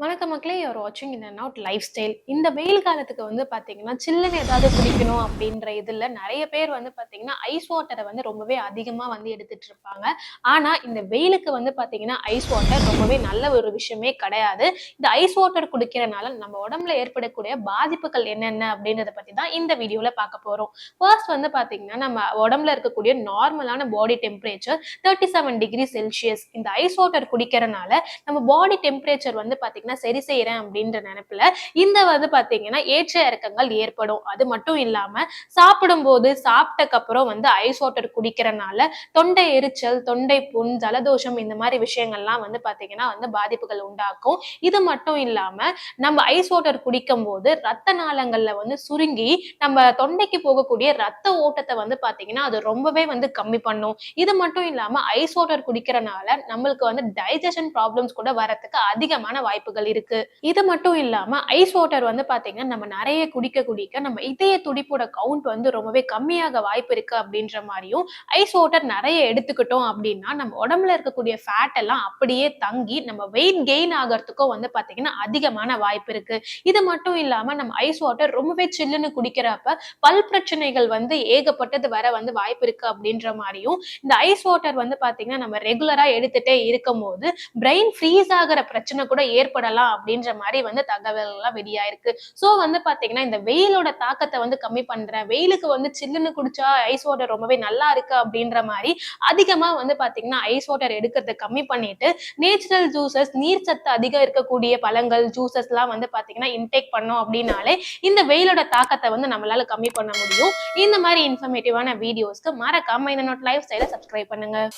வணக்கம் மக்களே, யூஆர் வாட்சிங் in and out life style. இந்த வெயில் காலத்துக்கு பார்த்தீங்கன்னா சில்லுன்னு ஏதாவது குடிக்கணும் அப்படின்ற இதில் நிறைய பேர் பார்த்தீங்கன்னா ஐஸ் வாட்டரை ரொம்பவே அதிகமாக எடுத்துட்டு இருப்பாங்க. ஆனால் இந்த வெயிலுக்கு பார்த்தீங்கன்னா ஐஸ் வாட்டர் ரொம்பவே நல்ல ஒரு விஷயமே கிடையாது. இந்த ஐஸ் வாட்டர் குடிக்கிறனால நம்ம உடம்புல ஏற்படக்கூடிய பாதிப்புகள் என்னென்ன அப்படின்றத பற்றி தான் இந்த வீடியோவில் பார்க்க போகிறோம். ஃபர்ஸ்ட் பார்த்தீங்கன்னா நம்ம உடம்புல இருக்கக்கூடிய நார்மலான பாடி டெம்பரேச்சர் 37 டிகிரி செல்சியஸ். இந்த ஐஸ் வாட்டர் குடிக்கிறனால நம்ம பாடி டெம்பரேச்சர் பார்த்தீங்கன்னா சரி செய்யறேன் அப்படின்ற நினைப்புல இந்த பாத்தீங்கன்னா ஏற்ற இறக்கங்கள் ஏற்படும். அது மட்டும் இல்லாம சாப்பிடும் போது சாப்பிட்டக்கு அப்புறம் ஐஸ் வாட்டர் குடிக்கிறனால தொண்டை எரிச்சல், தொண்டை புண், ஜலதோஷம் இந்த மாதிரி விஷயங்கள்லாம் பாத்தீங்கன்னா பாதிப்புகள் உண்டாக்கும். இது மட்டும் இல்லாம நம்ம ஐஸ் வாட்டர் குடிக்கும் போது ரத்த நாளங்கள்ல சுருங்கி நம்ம தொண்டைக்கு போகக்கூடிய ரத்த ஓட்டத்தை பாத்தீங்கன்னா அது ரொம்பவே கம்மி பண்ணும். இது மட்டும் இல்லாம ஐஸ் வாட்டர் குடிக்கிறனால நம்மளுக்கு டைஜஷன் ப்ராப்ளம்ஸ் கூட வரதுக்கு அதிகமான வாய்ப்புகள் இருக்கு. இது மட்டும் இல்லாம ஐஸ் வாட்டர் பாத்தீங்கன்னா நம்ம நிறைய குடிக்க குடிக்க நம்ம இதய துடிப்போட கவுண்ட் ரொம்பவே கம்மியாக வாய்ப்பு இருக்கு அப்படின்ற மாதிரியும், ஐஸ் வாட்டர் நிறைய எடுத்துக்கிட்டோம் அப்படின்னா நம்ம உடம்புல இருக்கக்கூடிய ஃபேட் எல்லாம் அப்படியே தங்கி நம்ம வெயிட் கெயின் ஆகிறதுக்கும் பாத்தீங்கன்னா அதிகமான வாய்ப்பு இருக்கு. இது மட்டும் இல்லாம நம்ம ஐஸ் வாட்டர் ரொம்பவே சில்லுன்னு குடிக்கிறப்ப பல் பிரச்சனைகள் ஏகப்பட்டது வர வாய்ப்பு இருக்கு அப்படின்ற மாதிரியும், இந்த ஐஸ் வாட்டர் பாத்தீங்கன்னா நம்ம ரெகுலரா எடுத்துட்டே இருக்கும் போது பிரெயின் ஃப்ரீஸ் ஆகிற பிரச்சனை கூட ஏற்படலாம் அப்படின்ற மாதிரி தகவல் எல்லாம் வெளியாயிருக்கு. சோ பாத்தீங்கன்னா இந்த வெயிலோட தாக்கத்தை கம்மி பண்றேன், வெயிலுக்கு சில்லுன்னு குடிச்சா ஐஸ் வாட்டர் ரொம்பவே நல்லா இருக்கு அப்படின்ற மாதிரி அதிகமா பாத்தீங்கன்னா ஐஸ் வாட்டர் எடுக்கிறத கம்மி பண்ணிட்டு நேச்சுரல் ஜூசஸ், நீர் சத்து அதிகம் இருக்கக்கூடிய பழங்கள், ஜூசஸ் எல்லாம் பாத்தீங்கன்னா இன்டேக் பண்ணோம் அப்படின்னாலே இந்த வெயிலோட தாக்கத்தை நம்மளால கம்மி பண்ண முடியும். இந்த மாதிரி இன்ஃபர்மேட்டிவான வீடியோஸ்க்கு மறக்காம இந்த நோட் லைஃப் ஸ்டைலை சப்ஸ்கிரைப் பண்ணுங்க.